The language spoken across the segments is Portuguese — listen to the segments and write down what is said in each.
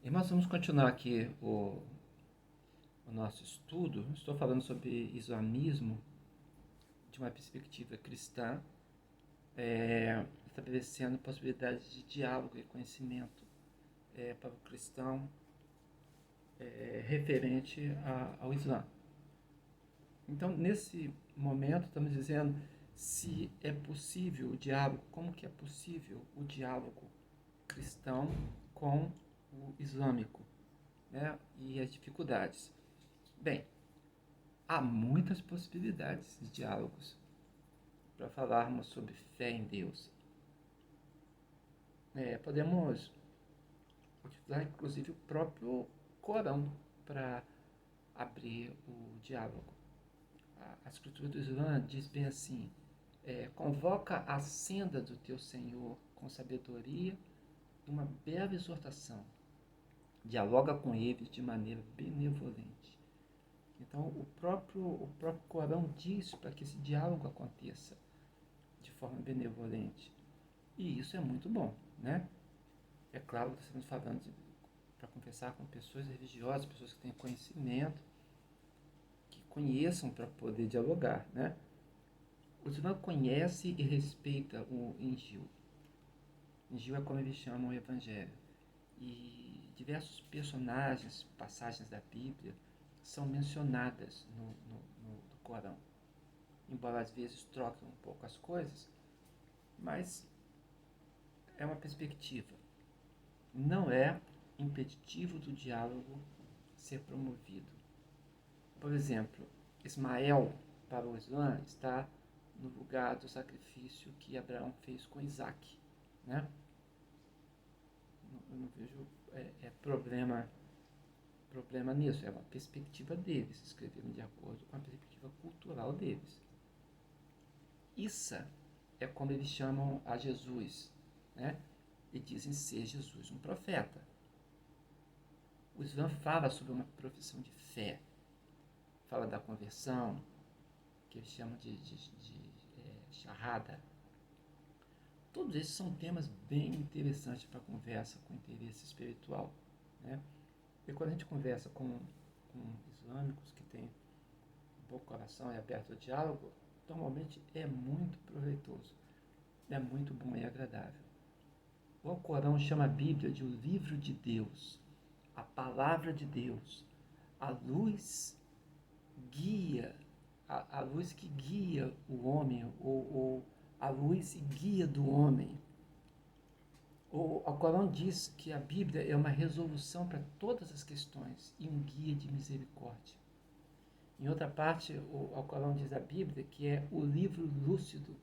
Irmãos, vamos continuar aqui o nosso estudo. Estou falando sobre islamismo de uma perspectiva cristã, estabelecendo possibilidades de diálogo e conhecimento para o cristão referente ao Islã. Então, nesse momento, estamos dizendo se é possível o diálogo, como que é possível o diálogo cristão com o islâmico, né? E as dificuldades. Bem, há muitas possibilidades de diálogos para falarmos sobre fé em Deus. Podemos utilizar inclusive o próprio Corão para abrir o diálogo. A escritura do Islã diz bem assim: convoca a senda do teu Senhor com sabedoria e uma bela exortação. Dialoga com eles de maneira benevolente. Então, o próprio Corão diz para que esse diálogo aconteça de forma benevolente. E isso é muito bom, né? É claro que estamos falando para conversar com pessoas religiosas, pessoas que têm conhecimento, que conheçam para poder dialogar, né? O Islã conhece e respeita o Injil. Injil é como eles chamam o Evangelho. E diversos personagens, passagens da Bíblia, são mencionadas no Corão. Embora às vezes troquem um pouco as coisas, mas é uma perspectiva. Não é impeditivo do diálogo ser promovido. Por exemplo, Ismael, para o Islã, está no lugar do sacrifício que Abraão fez com Isaac, né? Eu não vejo problema nisso, é uma perspectiva deles, escreveram de acordo com a perspectiva cultural deles. Issa é como eles chamam a Jesus, né? E dizem ser Jesus um profeta. O Islã fala sobre uma profissão de fé, fala da conversão, que eles chamam de Shahada. Todos esses são temas bem interessantes para conversa com interesse espiritual, né? E quando a gente conversa com islâmicos que têm um bom coração e aberto ao diálogo, normalmente é muito proveitoso, é muito bom e agradável. O Alcorão chama a Bíblia de o livro de Deus, a palavra de Deus, a luz guia, a luz que guia o homem, ou a luz e guia do homem. O Alcorão diz que a Bíblia é uma resolução para todas as questões e um guia de misericórdia. Em outra parte, o Alcorão diz a Bíblia que é o livro lúcido.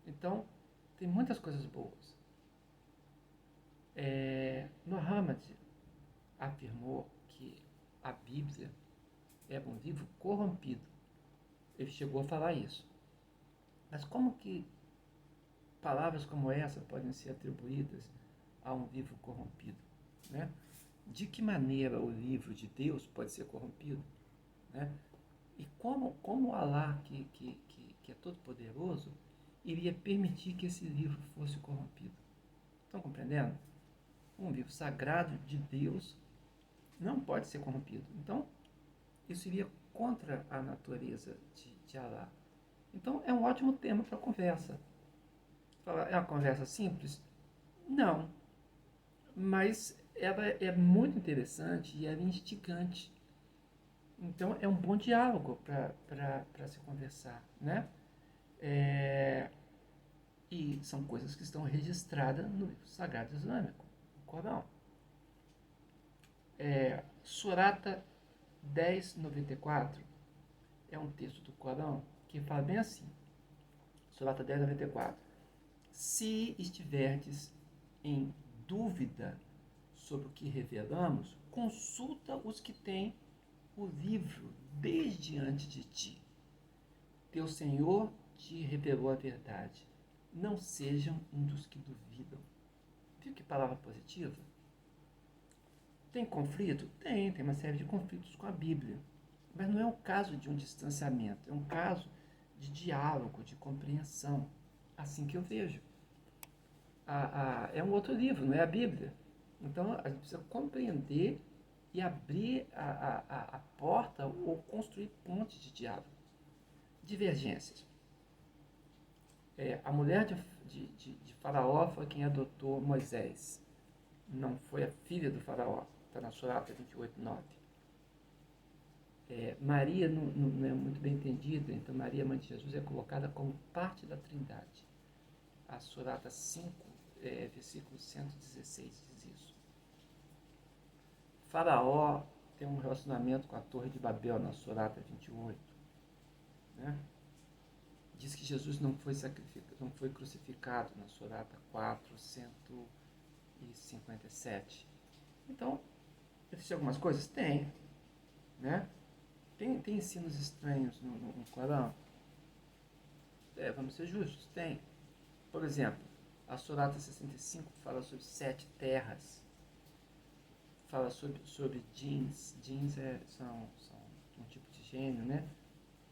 Então, tem muitas coisas boas. Muhammad afirmou que a Bíblia era um livro corrompido. Ele chegou a falar isso. Mas como que palavras como essa podem ser atribuídas a um livro corrompido, né? De que maneira o livro de Deus pode ser corrompido, né? E como Allah, que é todo poderoso, iria permitir que esse livro fosse corrompido? Estão compreendendo? Um livro sagrado de Deus não pode ser corrompido. Então, isso iria contra a natureza de Allah. Então, é um ótimo tema para conversa. É uma conversa simples? Não. Mas ela é muito interessante e ela é instigante. Então, é um bom diálogo para se conversar, né? E são coisas que estão registradas no livro Sagrado Islâmico, no Corão. Surata 10:94 é um texto do Corão que fala bem assim. Surata 10:94. Se estiverdes em dúvida sobre o que revelamos, consulta os que têm o livro desde antes de ti. Teu Senhor te revelou a verdade. Não sejam um dos que duvidam. Viu que palavra positiva? Tem conflito? Tem uma série de conflitos com a Bíblia. Mas não é um caso de um distanciamento, é um caso de diálogo, de compreensão. Assim que eu vejo. É um outro livro, não é a Bíblia. Então, a gente precisa compreender e abrir a porta ou construir pontes de diálogo. Divergências. A mulher de Faraó foi quem adotou Moisés. Não foi a filha do Faraó. Está na Surata 28:9. Maria não é muito bem entendida, então Maria, mãe de Jesus, é colocada como parte da Trindade. A Surata 5, versículo 116 diz isso. Faraó tem um relacionamento com a Torre de Babel na Surata 28. Né? Diz que Jesus não foi crucificado na Surata 457. Então, existem algumas coisas? Tem. Né? Tem ensinos estranhos no Corão? Vamos ser justos, tem. Por exemplo, a Surata 65 fala sobre 7 terras. Fala sobre jeans. Jeans são um tipo de gênio, né?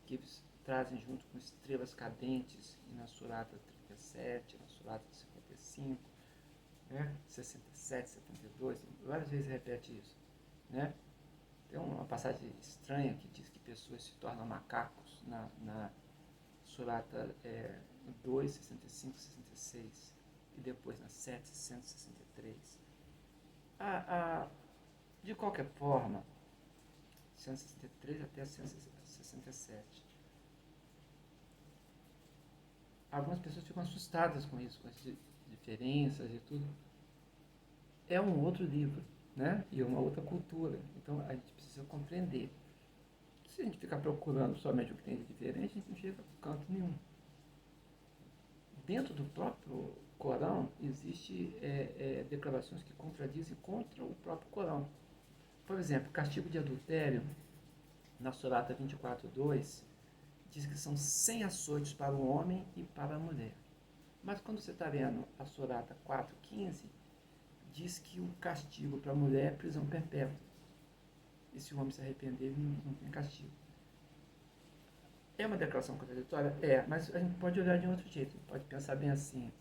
Que eles trazem junto com estrelas cadentes, e na Surata 37, na Surata 55, né? 67, 72, várias vezes repete isso, né? Tem uma passagem estranha que diz que pessoas se tornam macacos na Surata 2, 65, 66 e depois na 7, 163. De qualquer forma, 163 até 167. Algumas pessoas ficam assustadas com isso, com as diferenças e tudo. É um outro livro, né? E uma outra cultura. Então a gente precisa compreender. Se a gente ficar procurando somente o que tem de diferente, a gente não chega a canto nenhum. Dentro do próprio Corão, existem declarações que contradizem contra o próprio Corão. Por exemplo, castigo de adultério, na Surata 24:2, diz que são 100 açoites para o homem e para a mulher. Mas quando você está vendo a Surata 4:15, diz que o castigo para a mulher é prisão perpétua. E se o homem se arrepender, ele não tem castigo. É uma declaração contraditória? Mas a gente pode olhar de um outro jeito. Pode pensar bem assim.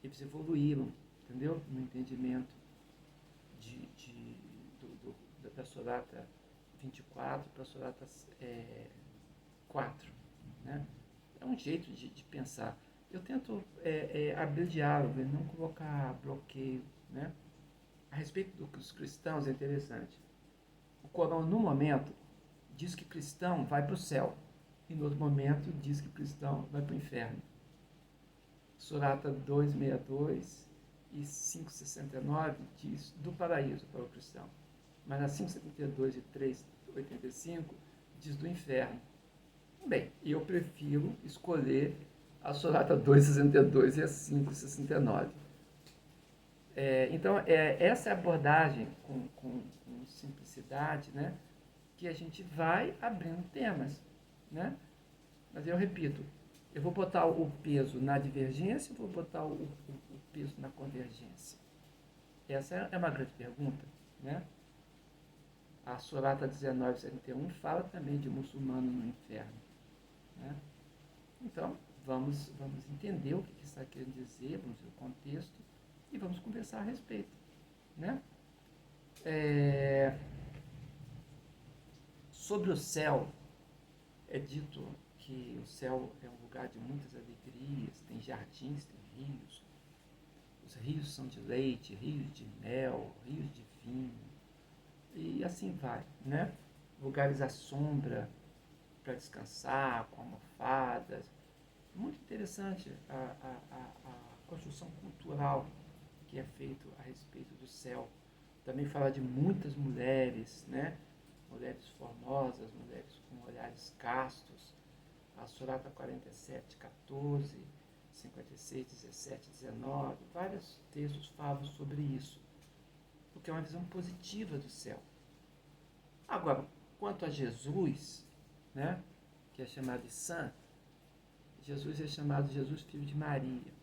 Eles evoluíram, entendeu? No entendimento da Surata 24 para a Surata 4. Né? É um jeito de pensar. Eu tento abrir diálogo e não colocar bloqueio. Né? A respeito dos cristãos é interessante. O Corão, no momento, diz que cristão vai para o céu. E no outro momento diz que cristão vai para o inferno. Surata 262 e 569 diz do paraíso para o cristão. Mas a 572 e 385 diz do inferno. Bem, eu prefiro escolher a Surata 262 e a 569. Então, essa é a abordagem com simplicidade, né, que a gente vai abrindo temas. Né? Mas eu repito, eu vou botar o peso na divergência ou vou botar o peso na convergência? Essa é uma grande pergunta. Né? A Surata 1971 fala também de muçulmano no inferno. Né? Então, vamos entender o que está querendo dizer, vamos ver o contexto e vamos conversar a respeito. Né? Sobre o céu, é dito que o céu é um lugar de muitas alegrias, tem jardins, tem rios. Os rios são de leite, rios de mel, rios de vinho, e assim vai, né? Lugares à sombra para descansar, com almofadas. Muito interessante a construção cultural que é feita a respeito do céu. Também fala de muitas mulheres, né? Mulheres formosas, mulheres com olhares castos. A Surata 47, 14, 56, 17, 19, vários textos falam sobre isso, porque é uma visão positiva do céu. Agora, quanto a Jesus, né, que é chamado de santo, Jesus é chamado de Jesus, filho de Maria.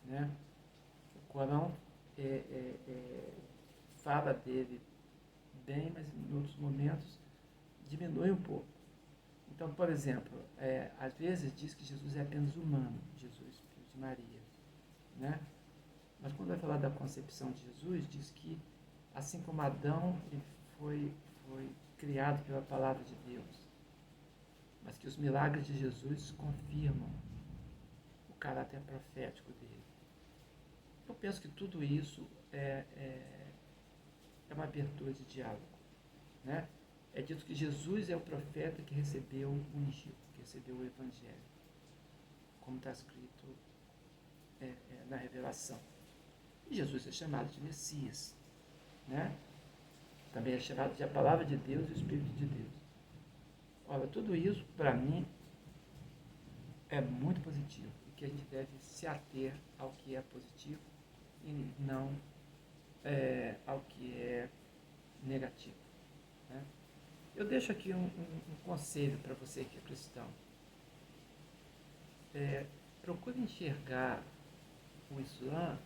Né? O Corão fala dele bem, mas em outros momentos diminui um pouco. Então, por exemplo, às vezes diz que Jesus é apenas humano, Jesus, filho de Maria. Né? Mas quando vai falar da concepção de Jesus, diz que assim como Adão ele foi criado pela palavra de Deus, mas que os milagres de Jesus confirmam o caráter profético dele. Eu penso que tudo isso é uma abertura de diálogo. Né? É dito que Jesus é o profeta que recebeu o Injil, que recebeu o Evangelho, como está escrito na Revelação. E Jesus é chamado de Messias. Né? Também é chamado de a Palavra de Deus e o Espírito de Deus. Olha, tudo isso, para mim, é muito positivo e que a gente deve se ater ao que é positivo e não ao que é negativo. Né? Eu deixo aqui um conselho para você que é cristão. Procure enxergar o Islã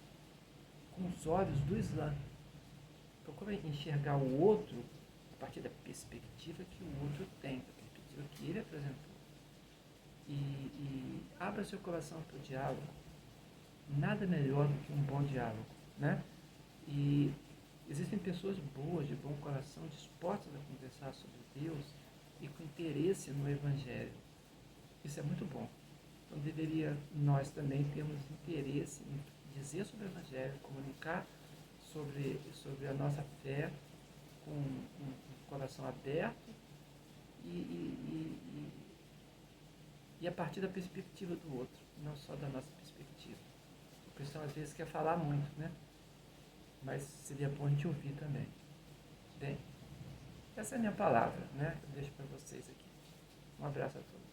com os olhos do Islã. Procure enxergar o outro a partir da perspectiva que o outro tem, da perspectiva que ele apresentou. E abra seu coração para o diálogo. Nada melhor do que um bom diálogo. Né? E existem pessoas boas, de bom coração, dispostas a conversar sobre Deus e com interesse no Evangelho. Isso é muito bom. Então nós também termos interesse em dizer sobre o Evangelho, comunicar sobre a nossa fé com um coração aberto e a partir da perspectiva do outro, não só da nossa perspectiva. O cristão às vezes quer falar muito, né? Mas seria bom a gente ouvir também. Bem, essa é a minha palavra, né? Eu deixo para vocês aqui. Um abraço a todos.